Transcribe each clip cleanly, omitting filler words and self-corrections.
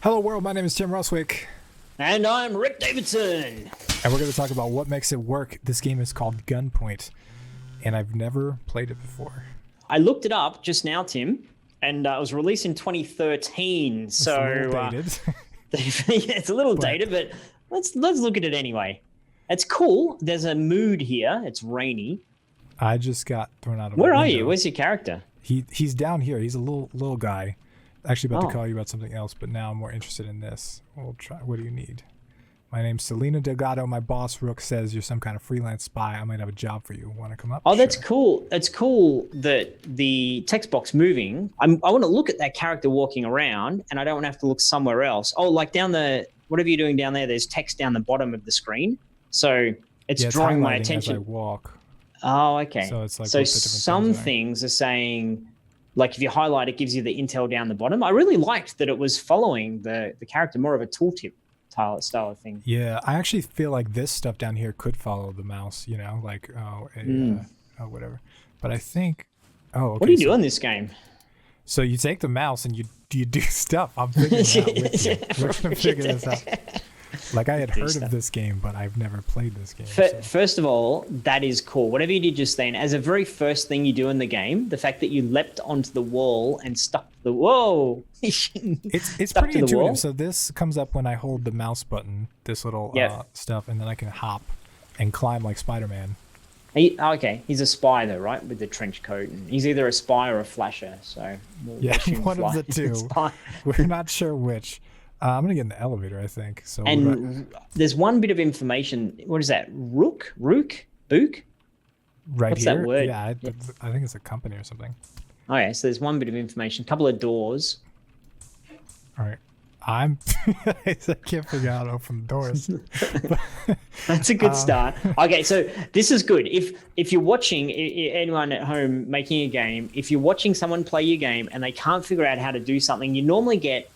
Hello world, my name is Tim Roswick. And I'm Rick Davidson. And we're going to talk about what makes it work. This game is called Gunpoint, and I've never played it before. I looked it up just now, Tim, and it was released in 2013. It's a little dated. It's a little dated, but let's look at it anyway. It's cool. There's a mood here. It's rainy. I just got thrown out of Where a are window. you? Where's your character? He's down here. He's a little guy. Actually about to call you about something else, but now I'm more interested in this. We'll try. What do you need? My name's Selena Delgado. My boss, Rook, says you're some kind of freelance spy. I might have a job for you. Want to come up? Oh, that's cool. It's cool that the text box moving. I want to look at that character walking around, and I don't want to have to look somewhere else. Oh, like down the whatever you're doing down there. There's text down the bottom of the screen, so it's drawing my attention. As I walk. Oh, okay. So it's like some things are saying, like if you highlight, it gives you the intel down the bottom. I really liked that it was following the character, more of a tooltip style of thing. Yeah, I actually feel like this stuff down here could follow the mouse, you know, like whatever. But I think, okay, what do you do in this game? So you take the mouse and you do stuff. I'm figuring it out with you. We're gonna figure this out. Like I had heard of this game, but I've never played this game. First of all, that is cool. Whatever you did just then, as a very first thing you do in the game, the fact that you leapt onto the wall and stuck the it's pretty intuitive. So this comes up when I hold the mouse button, this little stuff, and then I can hop and climb like Spider-Man. Okay, he's a spy though, right? With the trench coat, and he's either a spy or a flasher. So one of the two. We're not sure which. I'm gonna get in the elevator, I think. So there's one bit of information. What is that? Book? Right What's here. That word? Yeah, I think it's a company or something. Okay, so there's one bit of information. A couple of doors. All right, I can't figure out how to open doors. That's a good start. Okay, so this is good. If you're watching anyone at home making a game, if you're watching someone play your game and they can't figure out how to do something, you normally get,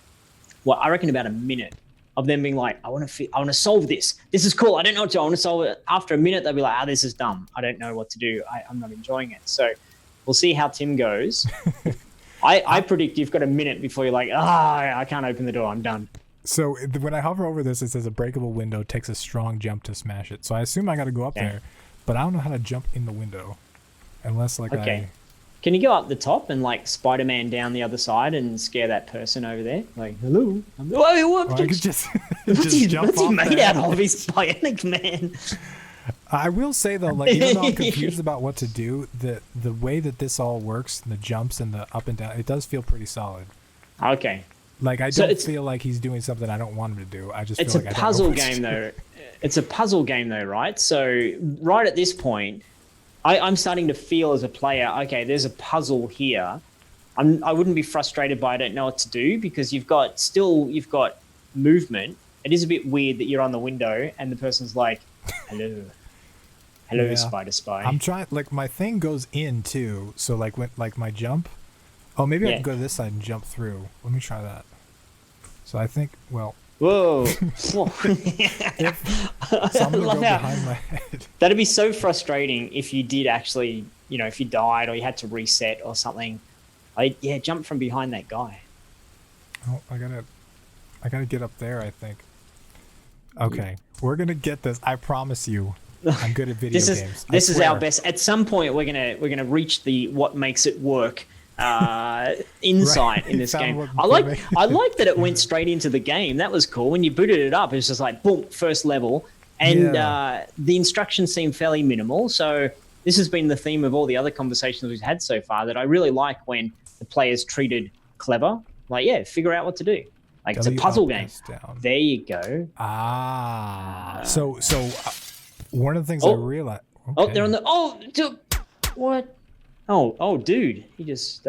well, I reckon about a minute of them being like, I want to solve this. This is cool. I don't know what to do. I want to solve it. After a minute, they'll be like, this is dumb. I don't know what to do. I'm not enjoying it. So we'll see how Tim goes. I predict you've got a minute before you're like, I can't open the door. I'm done. So when I hover over this, it says a breakable window takes a strong jump to smash it. So I assume I got to go up there, but I don't know how to jump in the window unless Can you go up the top and like Spider-Man down the other side and scare that person over there? Like, hello. I could just jump what's off he made there. out of? He's Bionic Man. I will say though, like even though I'm confused about what to do, the way that this all works, the jumps and the up and down, it does feel pretty solid. Okay. Like I don't feel like he's doing something I don't want him to do. I just feel like it's a puzzle game though. It's a puzzle game though, right? So right at this point, I'm starting to feel as a player, okay, there's a puzzle here. I wouldn't be frustrated by I don't know what to do because you've got movement. It is a bit weird that you're on the window and the person's like, hello, Spider Spy. I'm trying, like my thing goes in too. So like when my jump, maybe I can go to this side and jump through. Let me try that. So I think, well. Whoa. So I'm gonna go behind my head. That'd be so frustrating if you did actually, if you died or you had to reset or something. Jump from behind that guy. Oh, I gotta get up there, I think. Okay, we're gonna get this. I promise you. I'm good at video games. This is our best. At some point, we're gonna reach the what makes it work insight in this game. I like that it went straight into the game. That was cool. When you booted it up, it's just like boom, first level, and the instructions seem fairly minimal. So this has been the theme of all the other conversations we've had so far. That I really like when the players treated clever. Like, figure out what to do. Like it's a puzzle game. There you go. So one of the things I realized. Okay. Oh, they're on the. What? Oh, dude! He just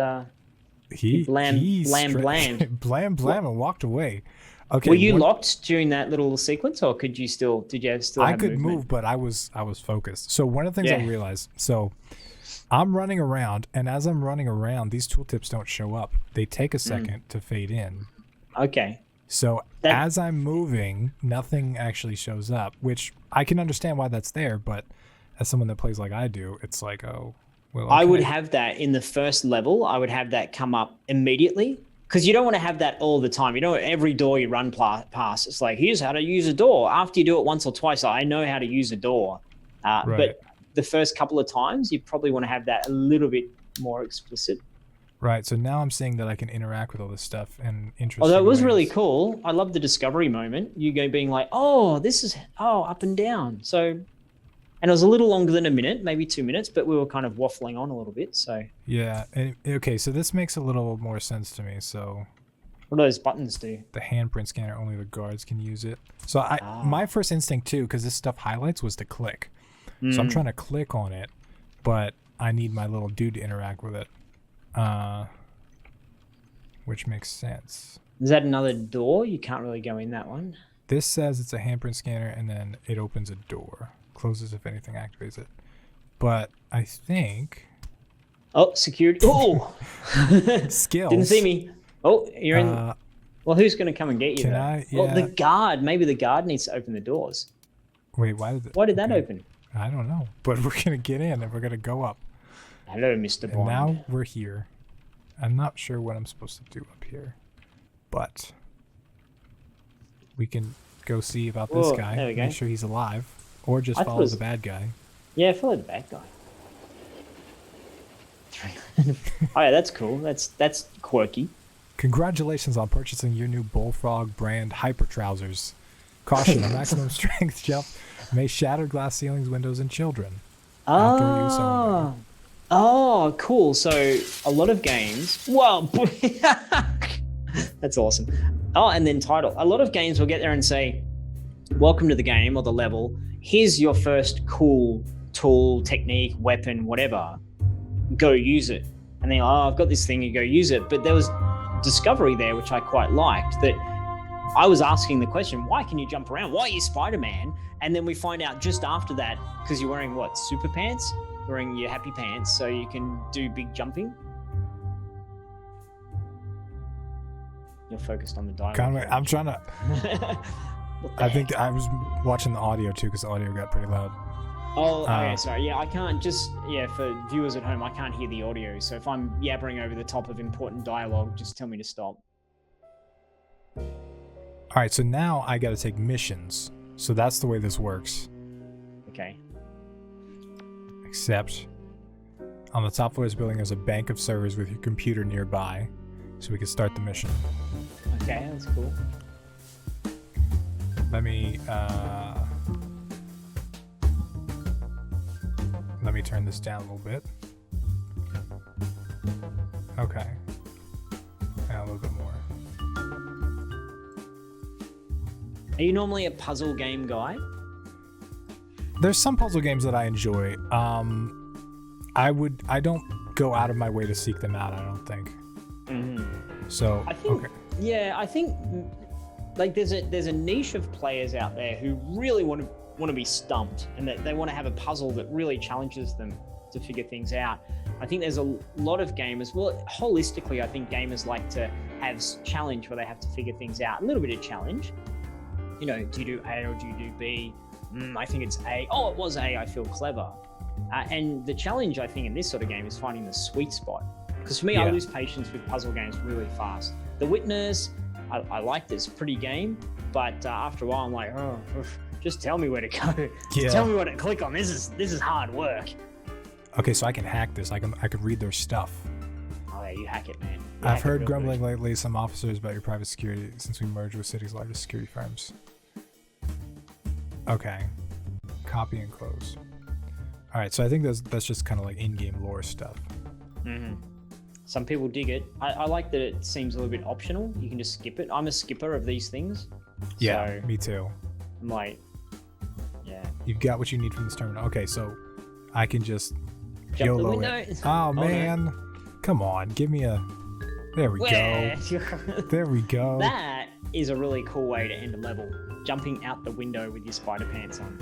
he blam, and walked away. Okay. Were you locked during that little sequence, or did you still I have could movement? move, but I was focused. So one of the things I realized. So I'm running around, and as I'm running around, these tooltips don't show up. They take a second to fade in. Okay. So as I'm moving, nothing actually shows up, which I can understand why that's there, but as someone that plays like I do, it's like, well, okay. I would have that in the first level. I would have that come up immediately. because you don't want to have that all the time. You know, every door you run past, it's like, here's how to use a door. After you do it once or twice, I know how to use a door. Right. But the first couple of times, you probably want to have that a little bit more explicit. Right. So now I'm seeing that I can interact with all this stuff in interesting Although it was ways. really cool. I love the discovery moment. You go being like, oh, this is, up and down. So, and it was a little longer than a minute, maybe 2 minutes, but we were kind of waffling on a little bit. So yeah. Okay. So this makes a little more sense to me. So what do those buttons do? the handprint scanner, only the guards can use it. So my first instinct too, because this stuff highlights, was to click. So I'm trying to click on it, but I need my little dude to interact with it. Which makes sense. Is that another door? You can't really go in that one. This says it's a handprint scanner, and then it opens a door. Closes if anything activates it. But I think... Oh, security. Oh! Skills. Didn't see me. Oh, you're in... Well, who's going to come and get you? Can though? I? Yeah. Well, the guard. Maybe the guard needs to open the doors. Wait, why did that open? I don't know. But we're going to get in, and we're going to go up. Hello, Mr. Bond. And now we're here. I'm not sure what I'm supposed to do up here. But we can go see about this guy. There we go. Make sure he's alive. Or just follow the bad guy. Yeah, follow the bad guy. Oh yeah, that's cool. That's quirky. Congratulations on purchasing your new Bullfrog brand Hyper Trousers. Caution, a maximum strength jump may shatter glass ceilings, windows, and children. Outdoor use only. Oh, cool. So a lot of games. Wow. That's awesome. Oh, and then title. A lot of games will get there and say, welcome to the game or the level. Here's your first cool tool, technique, weapon, whatever. Go use it. And then, I've got this thing, you go use it. But there was discovery there, which I quite liked, that I was asking the question, why can you jump around? Why are you Spider-Man? And then we find out just after that, because you're wearing what, super pants? Wearing your happy pants, so you can do big jumping. You're focused on the dialogue. I'm trying to... I think I was watching the audio too, because the audio got pretty loud. Oh, okay, sorry. Yeah, I can't for viewers at home, I can't hear the audio. So if I'm yabbering over the top of important dialogue, just tell me to stop. All right, so now I got to take missions. So that's the way this works. Okay. Except on the top floor of this building, there's a bank of servers with your computer nearby, so we can start the mission. Okay, that's cool. Let me turn this down a little bit. Okay. And a little bit more. Are you normally a puzzle game guy? There's some puzzle games that I enjoy. I don't go out of my way to seek them out, I don't think. Mm-hmm. So I think, okay. Yeah, I think like there's a niche of players out there who really want to be stumped, and that they want to have a puzzle that really challenges them to figure things out. I think there's a lot of gamers, well, holistically, I think gamers like to have challenge where they have to figure things out. A little bit of challenge. You know, do you do A or do you do B? I think it's A. Oh, it was A. I feel clever. And the challenge, I think, in this sort of game is finding the sweet spot. Because for me, I lose patience with puzzle games really fast. The Witness, I like this pretty game, but after a while, I'm like, oh, just tell me where to go. Just tell me where to click on. This is hard work. Okay, so I can hack this. I can read their stuff. Oh yeah, you hack it, man. I've heard grumbling lately some officers about your private security since we merged with city's largest security firms. Okay. Copy and close. All right, so I think that's just kind of like in-game lore stuff. Mm-hmm. Some people dig it. I like that it seems a little bit optional. You can just skip it. I'm a skipper of these things. Yeah, so me too. I'm like, yeah. You've got what you need from this terminal. Okay, so I can just Jump YOLO the window. it. Oh, man. No. Come on, give me a... There we go. There we go. That is a really cool way to end a level. Jumping out the window with your spider pants on.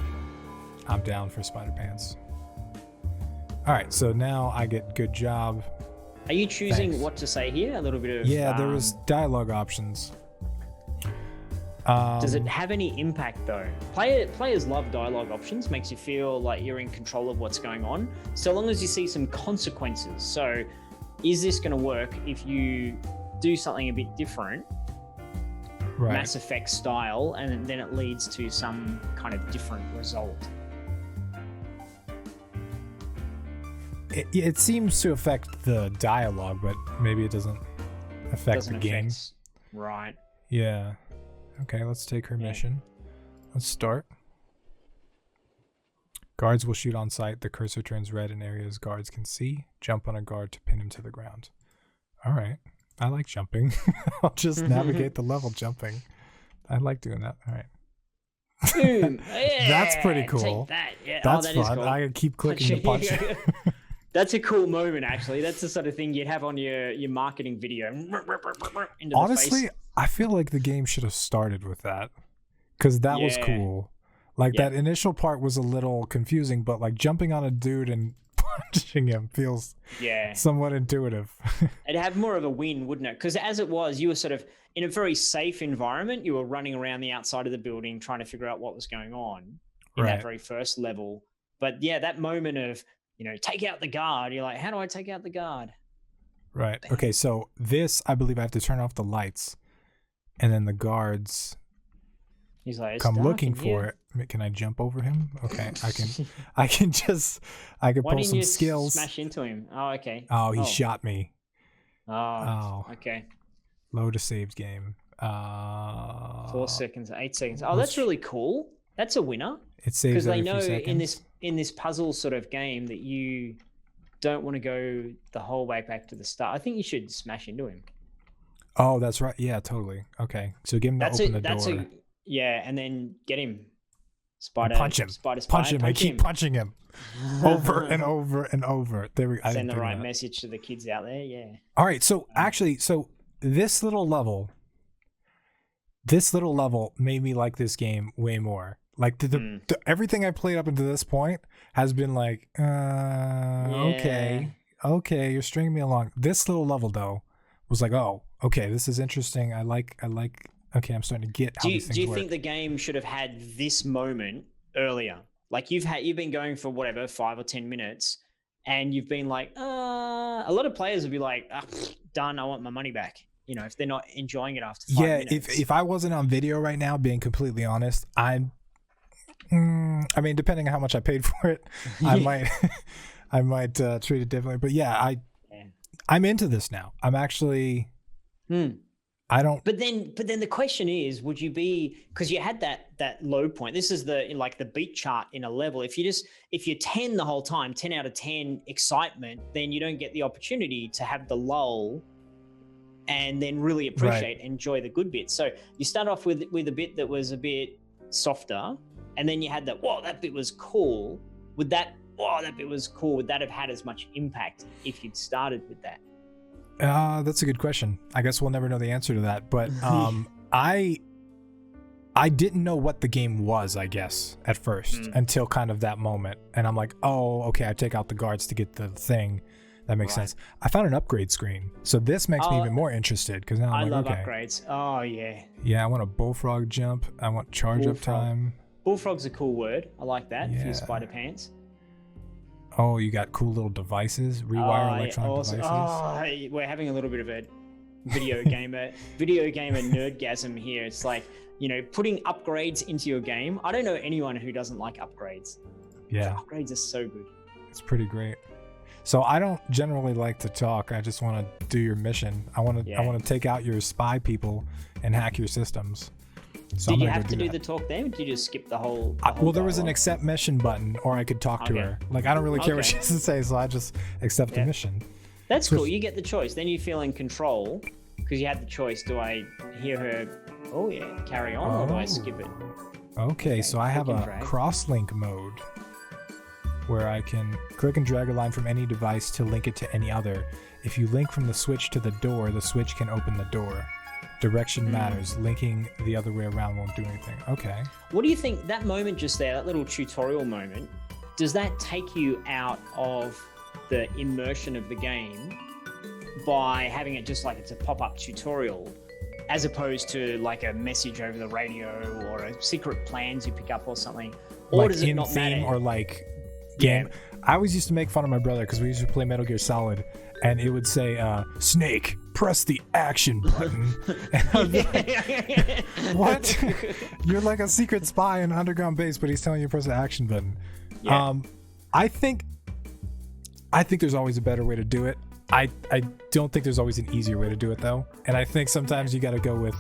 I'm down for spider pants. All right, so now I get good job. Are you choosing what to say here? A little bit of... Yeah, there was dialogue options. Does it have any impact though? Players love dialogue options. Makes you feel like you're in control of what's going on. So long as you see some consequences. So is this going to work if you do something a bit different, Right. Mass Effect style, and then it leads to some kind of different result. It seems to affect the dialogue, but maybe it doesn't affect the game. Right. Yeah. Okay, let's take her mission. Let's start. Guards will shoot on sight. The cursor turns red in areas guards can see. Jump on a guard to pin him to the ground. All right. I like jumping. I'll just navigate the level jumping. I like doing that. All right. Boom. Yeah, that's pretty cool. Take that. Yeah. That's that fun. Is cool. I keep clicking to punch. That's a cool moment, actually. That's the sort of thing you'd have on your marketing video. Honestly, I feel like the game should have started with that, because that was cool. Like that initial part was a little confusing, but like jumping on a dude and punching him feels somewhat intuitive. It'd have more of a win, wouldn't it? Because as it was, you were sort of in a very safe environment. You were running around the outside of the building trying to figure out what was going on in that very first level. But yeah, that moment of, take out the guard. You're like, how do I take out the guard? Right. Okay, so this, I believe I have to turn off the lights, and then the guards He's like, come looking for it. Can I jump over him? Okay, I can pull some skills. Smash into him. Oh, okay. Oh, he shot me. Oh, okay. Load a saved game. 4 seconds, 8 seconds. Oh, that's really cool. That's a winner. It saves because they every few know seconds. in this puzzle sort of game that you don't want to go the whole way back to the start. I think you should smash into him. Oh, that's right. Yeah, totally. Okay, so give him to open the door. And then get him. Punch him. Punch him. I keep punching him over and over and over. There we go. Send the right message to the kids out there. Yeah. All right. So actually, this little level made me like this game way more. Like everything I played up until this point has been like, okay, you're stringing me along. This little level though was like, oh, okay, this is interesting. I like. Okay, I'm starting to get how these things do you work. think the game should have had this moment earlier? Like you've been going for 5 or 10 minutes, and you've been like, a lot of players would be like, done. I want my money back. If they're not enjoying it after 5 minutes. If I wasn't on video right now, being completely honest, I mean, depending on how much I paid for it, I might treat it differently. But I'm into this now. I'm actually. I don't. But then the question is, would you be, because you had that low point. This is the beat chart in a level. If you're 10 the whole time, 10 out of 10 excitement, then you don't get the opportunity to have the lull and then really appreciate, enjoy the good bits. So you start off with a bit that was a bit softer, and then you had that, whoa, that bit was cool. Would that have had as much impact if you'd started with that? That's a good question. I guess we'll never know the answer to that. But I didn't know what the game was, I guess, at first, until kind of that moment. And I'm like, oh, okay, I take out the guards to get the thing. That makes sense. I found an upgrade screen. So this makes me even more interested, because now I'm I like, love okay. upgrades. Oh, yeah. Yeah, I want a bullfrog jump. I want charge up time. Bullfrog's a cool word. I like that for your spider pants. Oh, you got cool little devices, rewire electronic devices. Oh, we're having a little bit of a video gamer nerdgasm here. It's like, putting upgrades into your game. I don't know anyone who doesn't like upgrades. Yeah. Upgrades are so good. It's pretty great. So I don't generally like to talk. I just want to do your mission. I want to take out your spy people and hack your systems. So Did you have to do the talk then? Or did you just skip the whole there was an accept mission button, or I could talk to her. Like, I don't really care what she has to say, so I just accept the mission. That's cool. You get the choice. Then you feel in control because you had the choice. Do I hear her, carry on, or do I skip it? Okay, so I have a cross-link mode where I can click and drag a line from any device to link it to any other. If you link from the switch to the door, the switch can open the door. Direction matters. Linking the other way around won't do anything. Okay. What do you think, that moment just there, that little tutorial moment, does that take you out of the immersion of the game by having it just like it's a pop-up tutorial, as opposed to like a message over the radio or a secret plans you pick up or something? Or like does it not matter? Or like game. I always used to make fun of my brother because we used to play Metal Gear Solid, and it would say, Snake, press the action button. And I was like, what? You're like a secret spy in underground base, but he's telling you to press the action button. Yeah. I think there's always a better way to do it. I don't think there's always an easier way to do it, though. And I think sometimes you got to go with,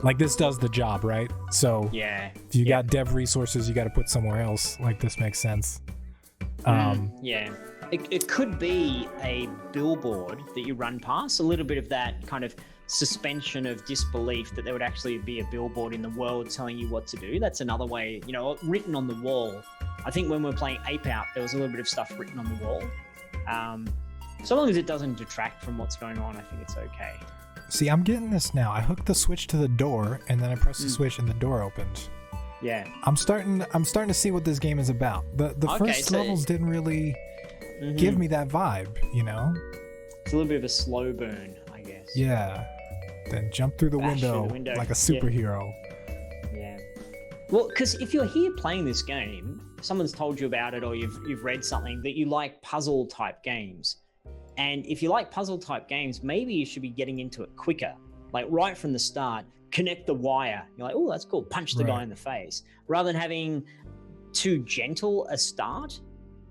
like, this does the job, right? So yeah, if you got dev resources, you got to put somewhere else. Like, this makes sense. Yeah. It could be a billboard that you run past, a little bit of that kind of suspension of disbelief that there would actually be a billboard in the world telling you what to do. That's another way, written on the wall. I think when we were playing Ape Out, there was a little bit of stuff written on the wall. So long as it doesn't detract from what's going on, I think it's okay. See, I'm getting this now. I hooked the switch to the door, and then I pressed the switch, and the door opened. Yeah. I'm starting to see what this game is about. The first levels didn't really give me that vibe, It's a little bit of a slow burn, I guess. Yeah. Then jump through the window like a superhero. Yeah. Well, because if you're here playing this game, someone's told you about it, or you've read something that you like puzzle type games. And if you like puzzle type games, maybe you should be getting into it quicker. Like right from the start, connect the wire. You're like, oh, that's cool. Punch the guy in the face. Rather than having too gentle a start.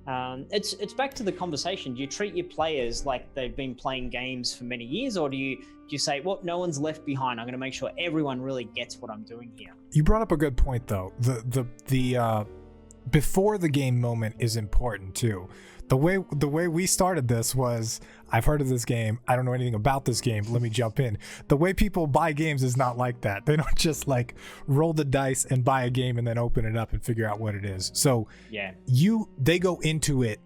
It's back to the conversation. Do you treat your players like they've been playing games for many years, or do you say, well, no one's left behind. I'm going to make sure everyone really gets what I'm doing here. You brought up a good point, though. The before the game moment is important too. The way we started this was, I've heard of this game, I don't know anything about this game, let me jump in. The way people buy games is not like that. They don't just like roll the dice and buy a game and then open it up and figure out what it is. So yeah, they go into it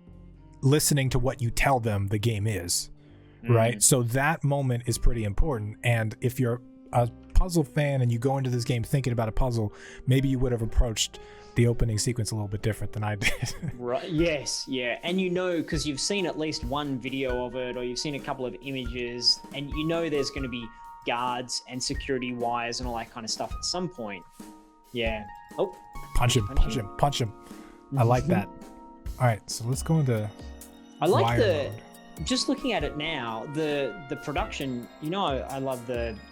listening to what you tell them the game is, right? So that moment is pretty important. And if you're a puzzle fan and you go into this game thinking about a puzzle, maybe you would have approached the opening sequence a little bit different than I did. Right. Yes. Yeah. And because you've seen at least one video of it, or you've seen a couple of images, and there's going to be guards and security wires and all that kind of stuff at some point. Yeah. Oh. Punch him. I like that. All right. So let's go into I like mode. Just looking at it now, the production, I love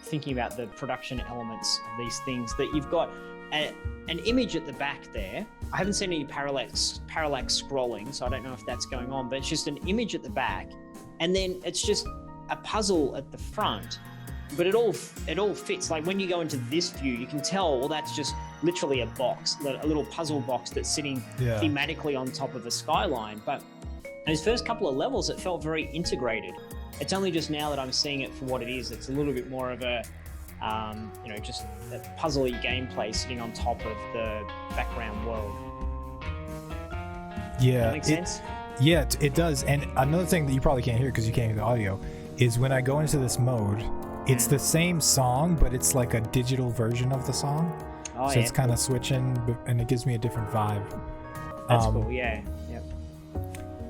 thinking about the production elements of these things, that you've got an image at the back there. I haven't seen any parallax scrolling, so I don't know if that's going on, but it's just an image at the back, and then it's just a puzzle at the front, but it all fits. Like when you go into this view, you can tell, well, that's just literally a box, a little puzzle box that's sitting thematically on top of a skyline. But those first couple of levels, it felt very integrated. It's only just now that I'm seeing it for what it is. It's a little bit more of a just a puzzly gameplay sitting on top of the background world. Yeah. That makes sense? Yeah, it does. And another thing that you probably can't hear because you can't hear the audio is when I go into this mode, it's the same song, but it's like a digital version of the song. Oh, so it's kind of switching, and it gives me a different vibe. That's cool, yeah. Yep.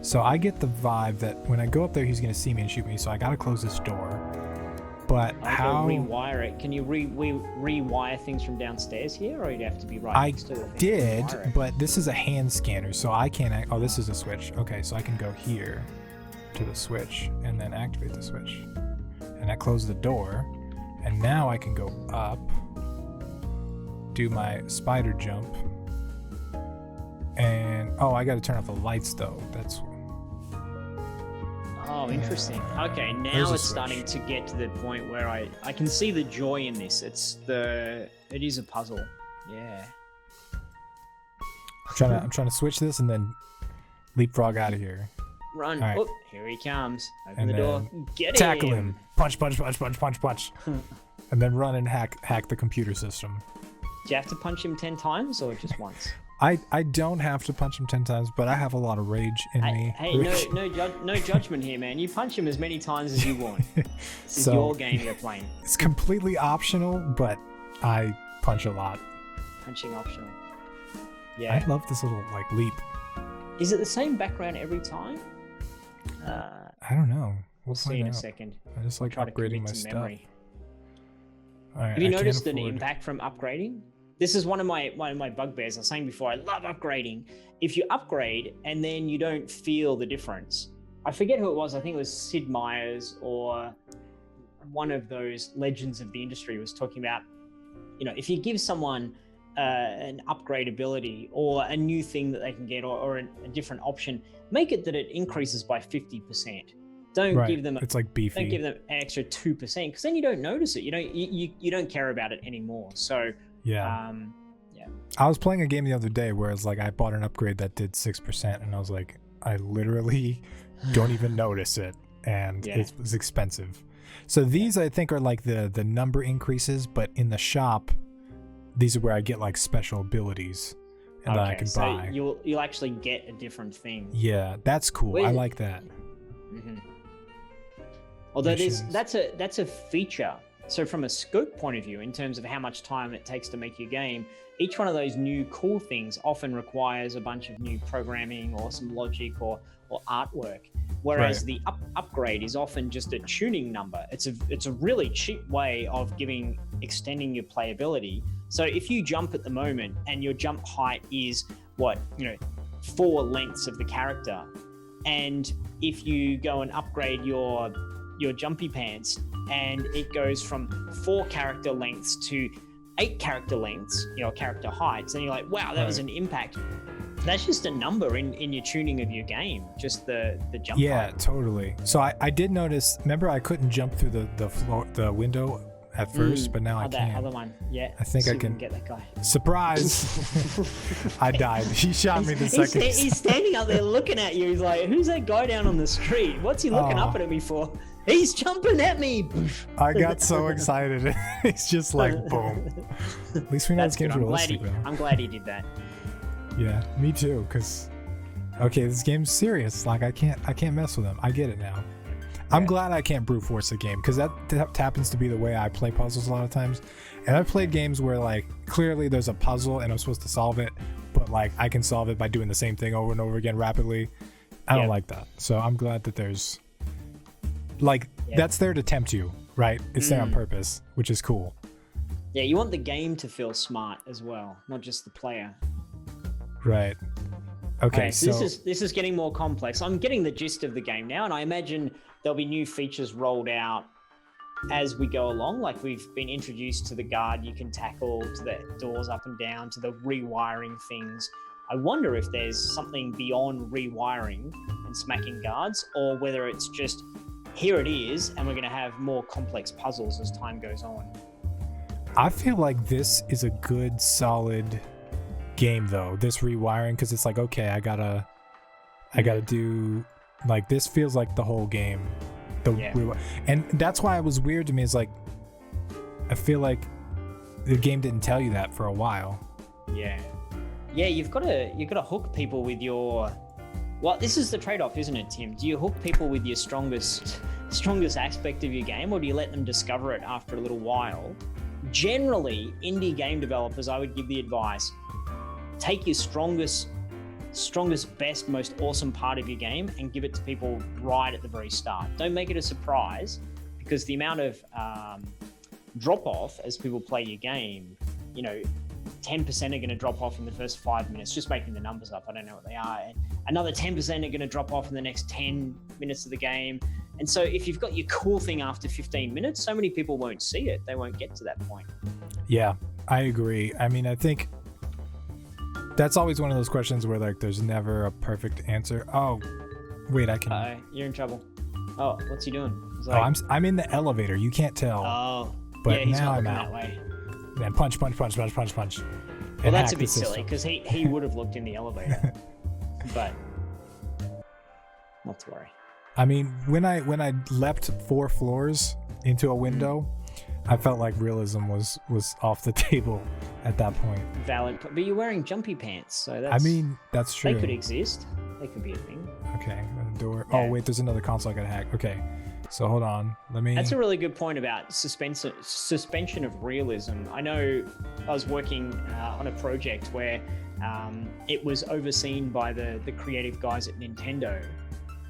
So I get the vibe that when I go up there, he's going to see me and shoot me, so I got to close this door. But how rewire it? Can you rewire things from downstairs here, or you'd have to be right next to the thing? I did, but this is a hand scanner, so I can't. Oh, this is a switch. Okay, so I can go here to the switch and then activate the switch, and that closed the door. And now I can go up, do my spider jump, and I got to turn off the lights though. That's. Oh, interesting. Okay, now it's starting to get to the point where I can see the joy in this. It is a puzzle. Yeah. I'm trying to switch this and then leapfrog out of here. Run. Right. Oh, here he comes. Open and the door. Get tackle him. Punch. And then run and hack the computer system. Do you have to punch him 10 times or just once? I don't have to punch him 10 times, but I have a lot of rage in me. Hey, no judgment here, man. You punch him as many times as you want. This is your game you're playing. It's completely optional, but I punch a lot. Punching optional. Yeah. I love this little leap. Is it the same background every time? I don't know. We'll see in a second. I just like upgrading my stuff. All right, have you noticed an impact from upgrading? This is one of my bugbears. I was saying before, I love upgrading. If you upgrade and then you don't feel the difference, I forget who it was. I think it was Sid Meier's or one of those legends of the industry was talking about, if you give someone an upgrade ability or a new thing that they can get or a different option, make it that it increases by 50%. Don't give them it's like beefy. Don't give them an extra 2% because then you don't notice it. You don't care about it anymore. So yeah. I was playing a game the other day where it's like I bought an upgrade that did 6%, and I was like, I literally don't even notice it, and it was expensive. So these I think are like the number increases, but in the shop, these are where I get like special abilities and that I can buy. You'll actually get a different thing. Yeah, that's cool. I like that. Mm-hmm. Although that's a feature. So from a scope point of view, in terms of how much time it takes to make your game, each one of those new cool things often requires a bunch of new programming or some logic or artwork. Whereas the upgrade is often just a tuning number. It's a really cheap way of extending your playability. So if you jump at the moment and your jump height is 4 lengths of the character, and if you go and upgrade your jumpy pants and it goes from 4 character lengths to 8 character lengths, character heights, and you're like, wow, that was an impact. That's just a number in your tuning of your game, just the jump height. Yeah, totally. So I did notice, remember I couldn't jump through the window at first, but now I can. That other one, yeah. I think I can get that guy. Surprise! I died. He shot me the second. He's standing up there looking at you. He's like, who's that guy down on the street? What's he looking up at me for? He's jumping at me. I got so excited. It's just like, boom. At least we know this game's realistic. I'm glad he did that. Yeah, me too. Because, this game's serious. Like I can't mess with him. I get it now. I'm glad I can't brute force a game because that happens to be the way I play puzzles a lot of times. And I've played games where like clearly there's a puzzle and I'm supposed to solve it, but like I can solve it by doing the same thing over and over again rapidly. I don't like that. So I'm glad that there's that's there to tempt you, right? It's there on purpose, which is cool. Yeah, you want the game to feel smart as well, not just the player. Right. Okay, so this is getting more complex. I'm getting the gist of the game now, and I imagine there'll be new features rolled out as we go along. Like we've been introduced to the guard you can tackle, to the doors up and down, to the rewiring things. I wonder if there's something beyond rewiring and smacking guards, or whether it's just here it is, and we're going to have more complex puzzles as time goes on. I feel like this is a good, solid game though, this rewiring, because it's like, okay, I gotta do, like, this feels like the whole game. And that's why it was weird to me, is like, I feel like the game didn't tell you that for a while. Yeah, you've got to hook people with your, well, this is the trade-off, isn't it, Tim? Do you hook people with your strongest aspect of your game, or do you let them discover it after a little while? Generally, indie game developers, I would give the advice, take your strongest, best, most awesome part of your game and give it to people right at the very start. Don't make it a surprise, because the amount of drop-off as people play your game, 10% are going to drop off in the first 5 minutes, just making the numbers up. I don't know what they are. And another 10% are going to drop off in the next 10 minutes of the game. And so if you've got your cool thing after 15 minutes, so many people won't see it. They won't get to that point. Yeah, I agree. I mean, I think that's always one of those questions where like there's never a perfect answer. Oh, wait, I can... you're in trouble. Oh, what's he doing? Like... I'm in the elevator. You can't tell. Oh, but yeah, he's now I'm out. That way. Then punch. Well, that's a bit silly, because he would have looked in the elevator. But not to worry. I mean, when I leapt 4 floors into a window, I felt like realism was off the table at that point. Valid, but you're wearing jumpy pants, so that's true. They could exist. They could be a thing. Okay, the door. Yeah. Oh wait, there's another console I gotta hack. Okay, so hold on. That's a really good point about suspension of realism. I know I was working on a project where it was overseen by the creative guys at Nintendo.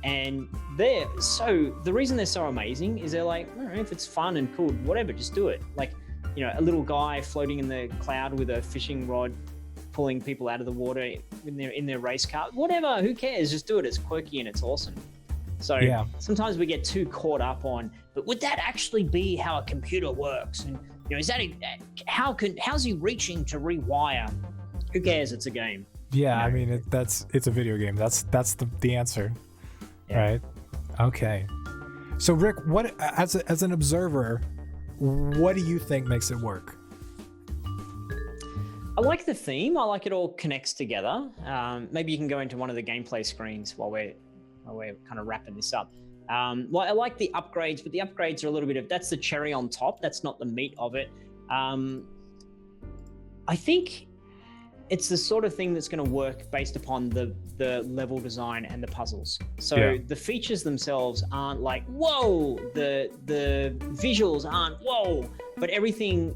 And the reason they're so amazing is they're like, all right, if it's fun and cool, whatever, just do it. Like, a little guy floating in the cloud with a fishing rod, pulling people out of the water in their race car, whatever, who cares? Just do it. It's quirky and it's awesome. So yeah. sometimes we get too caught up on, but would that actually be how a computer works? And is that how's he reaching to rewire? Who cares? It's a game. Yeah, I mean it's a video game. That's the answer, right? Okay. So Rick, what as an observer, what do you think makes it work? I like the theme. I like it all connects together. Maybe you can go into one of the gameplay screens while we're kind of wrapping this up. Well, I like the upgrades, but the upgrades are a little bit of, that's the cherry on top. That's not the meat of it. I think it's the sort of thing that's going to work based upon the level design and the puzzles. So the features themselves aren't like, whoa, the visuals aren't, whoa, but everything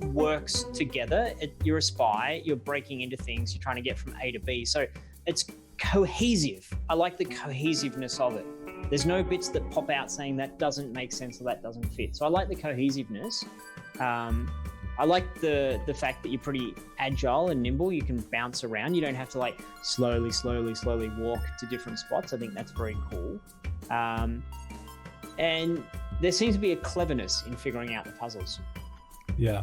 works together. You're a spy, you're breaking into things, you're trying to get from A to B. So it's cohesive. I like the cohesiveness of it. There's no bits that pop out saying that doesn't make sense or that doesn't fit. So I like the cohesiveness. I like the fact that you're pretty agile and nimble. You can bounce around. You don't have to like slowly walk to different spots. I think that's very cool. And there seems to be a cleverness in figuring out the puzzles. Yeah.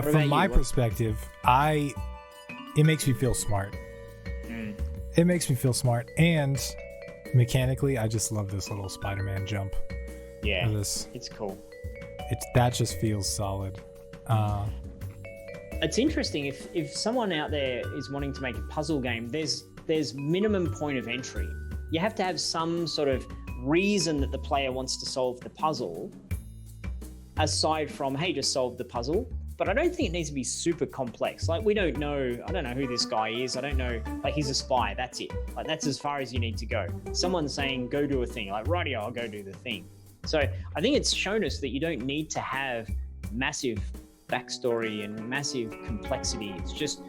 From my perspective, it makes me feel smart. It makes me feel smart, and mechanically, I just love this little Spider-Man jump. Yeah, it's cool. That just feels solid. It's interesting if someone out there is wanting to make a puzzle game. There's minimum point of entry. You have to have some sort of reason that the player wants to solve the puzzle, aside from, hey, just solve the puzzle. But I don't think it needs to be super complex. Like, I don't know who this guy is. I don't know, like, he's a spy, that's it. Like, that's as far as you need to go. Someone's saying, go do a thing. Like, rightio, I'll go do the thing. So I think it's shown us that you don't need to have massive backstory and massive complexity. It's just,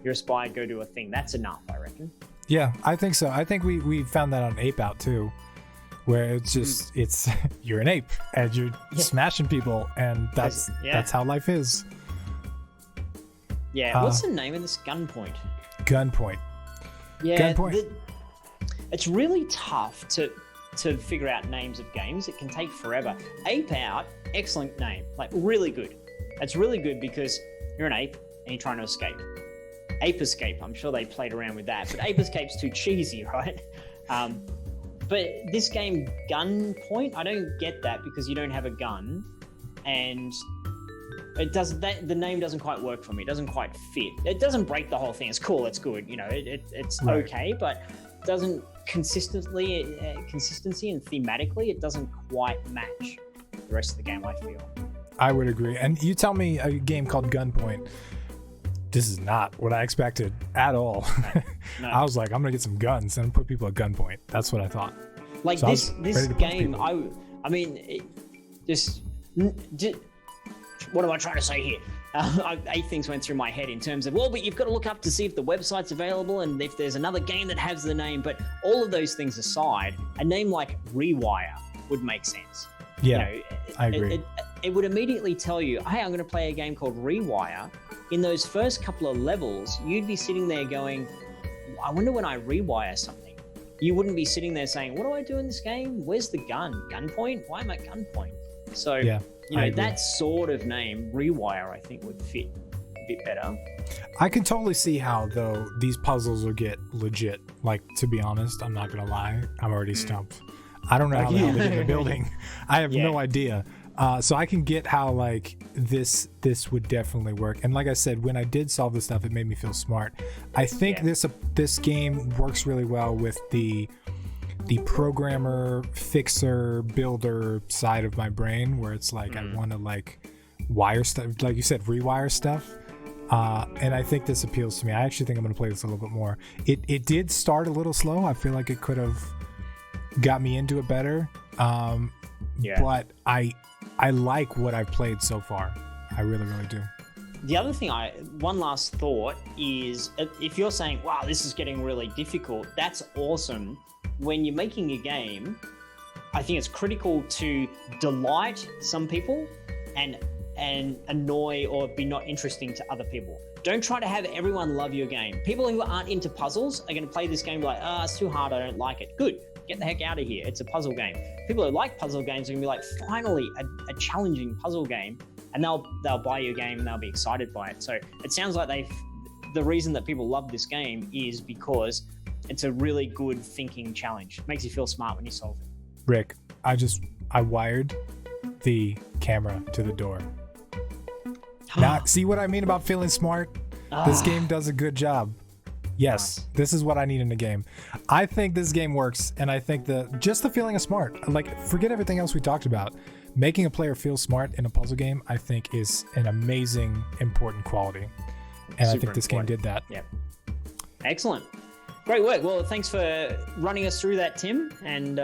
you're a spy, go do a thing. That's enough, I reckon. Yeah, I think so. I think we found that on Ape Out too, where it's just it's you're an ape and you're smashing people, and that's how life is. Yeah. What's the name of this? Gunpoint. Gunpoint. Yeah. Gunpoint. It's really tough to figure out names of games. It can take forever. Ape Out, excellent name. Like, really good. It's really good because you're an ape and you're trying to escape. Ape Escape, I'm sure they played around with that, but Ape Escape's too cheesy, right? But this game, Gunpoint, I don't get that because you don't have a gun, and the name doesn't quite work for me. It doesn't quite fit. It doesn't break the whole thing. It's cool. It's good. It's right. Okay, but it doesn't consistency and thematically, it doesn't quite match the rest of the game, I feel. I would agree. And you tell me a game called Gunpoint. This is not what I expected at all. No. I was like, I'm gonna get some guns and put people at gunpoint. That's what I thought. Like, so this game, I mean, what am I trying to say here? 8 things went through my head in terms of, well, but you've got to look up to see if the website's available and if there's another game that has the name. But all of those things aside, a name like Rewire would make sense. Yeah, I agree. It would immediately tell you, hey, I'm going to play a game called Rewire. In those first couple of levels, you'd be sitting there going, I wonder when I rewire something. You wouldn't be sitting there saying, what do I do in this game? Where's the gun? Gunpoint? Why am I at gunpoint? So, that sort of name, Rewire, I think would fit a bit better. I can totally see how, though, these puzzles will get legit. Like, to be honest, I'm not going to lie. I'm already stumped. I don't know how the hell they get in the building. I have no idea. So I can get how, like, this would definitely work. And like I said, when I did solve this stuff, it made me feel smart. I think this game works really well with the programmer, fixer, builder side of my brain, where it's like I want to, like, wire stuff, like you said, rewire stuff. And I think this appeals to me. I actually think I'm going to play this a little bit more. It did start a little slow. I feel like it could have got me into it better. But I like what I've played so far. I really, really do. The other thing, one last thought is, if you're saying, wow, this is getting really difficult, that's awesome. When you're making a game, I think it's critical to delight some people and annoy or be not interesting to other people. Don't try to have everyone love your game. People who aren't into puzzles are going to play this game like, it's too hard, I don't like it. Good. Get the heck out of here. It's a puzzle game. People who like puzzle games are gonna be like, finally, a challenging puzzle game, and they'll buy your game and they'll be excited by it. So it sounds like the reason that people love this game is because it's a really good thinking challenge. It makes you feel smart when you solve it. Rick, I wired the camera to the door. Now, see what I mean about feeling smart? This game does a good job. Yes, nice. This is what I need in a game. I think this game works, and I think just the feeling of smart. Like, forget everything else we talked about. Making a player feel smart in a puzzle game, I think, is an amazing, important quality. And I think this game did that. Yeah. Excellent. Great work. Well, thanks for running us through that, Tim. And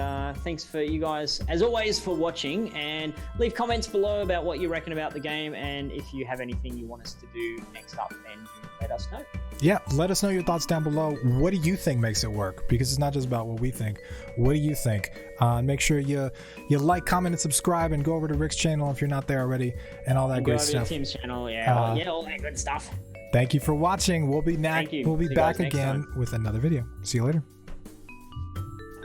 thanks for you guys, as always, for watching. And leave comments below about what you reckon about the game. And if you have anything you want us to do next up, then let us know. Yeah, let us know your thoughts down below. What do you think makes it work? Because it's not just about what we think. What do you think? Make sure you like, comment, and subscribe, and go over to Rick's channel if you're not there already, and all that great stuff. Go over to Tim's channel, all that good stuff. Thank you for watching. We'll be back again with another video. See you later.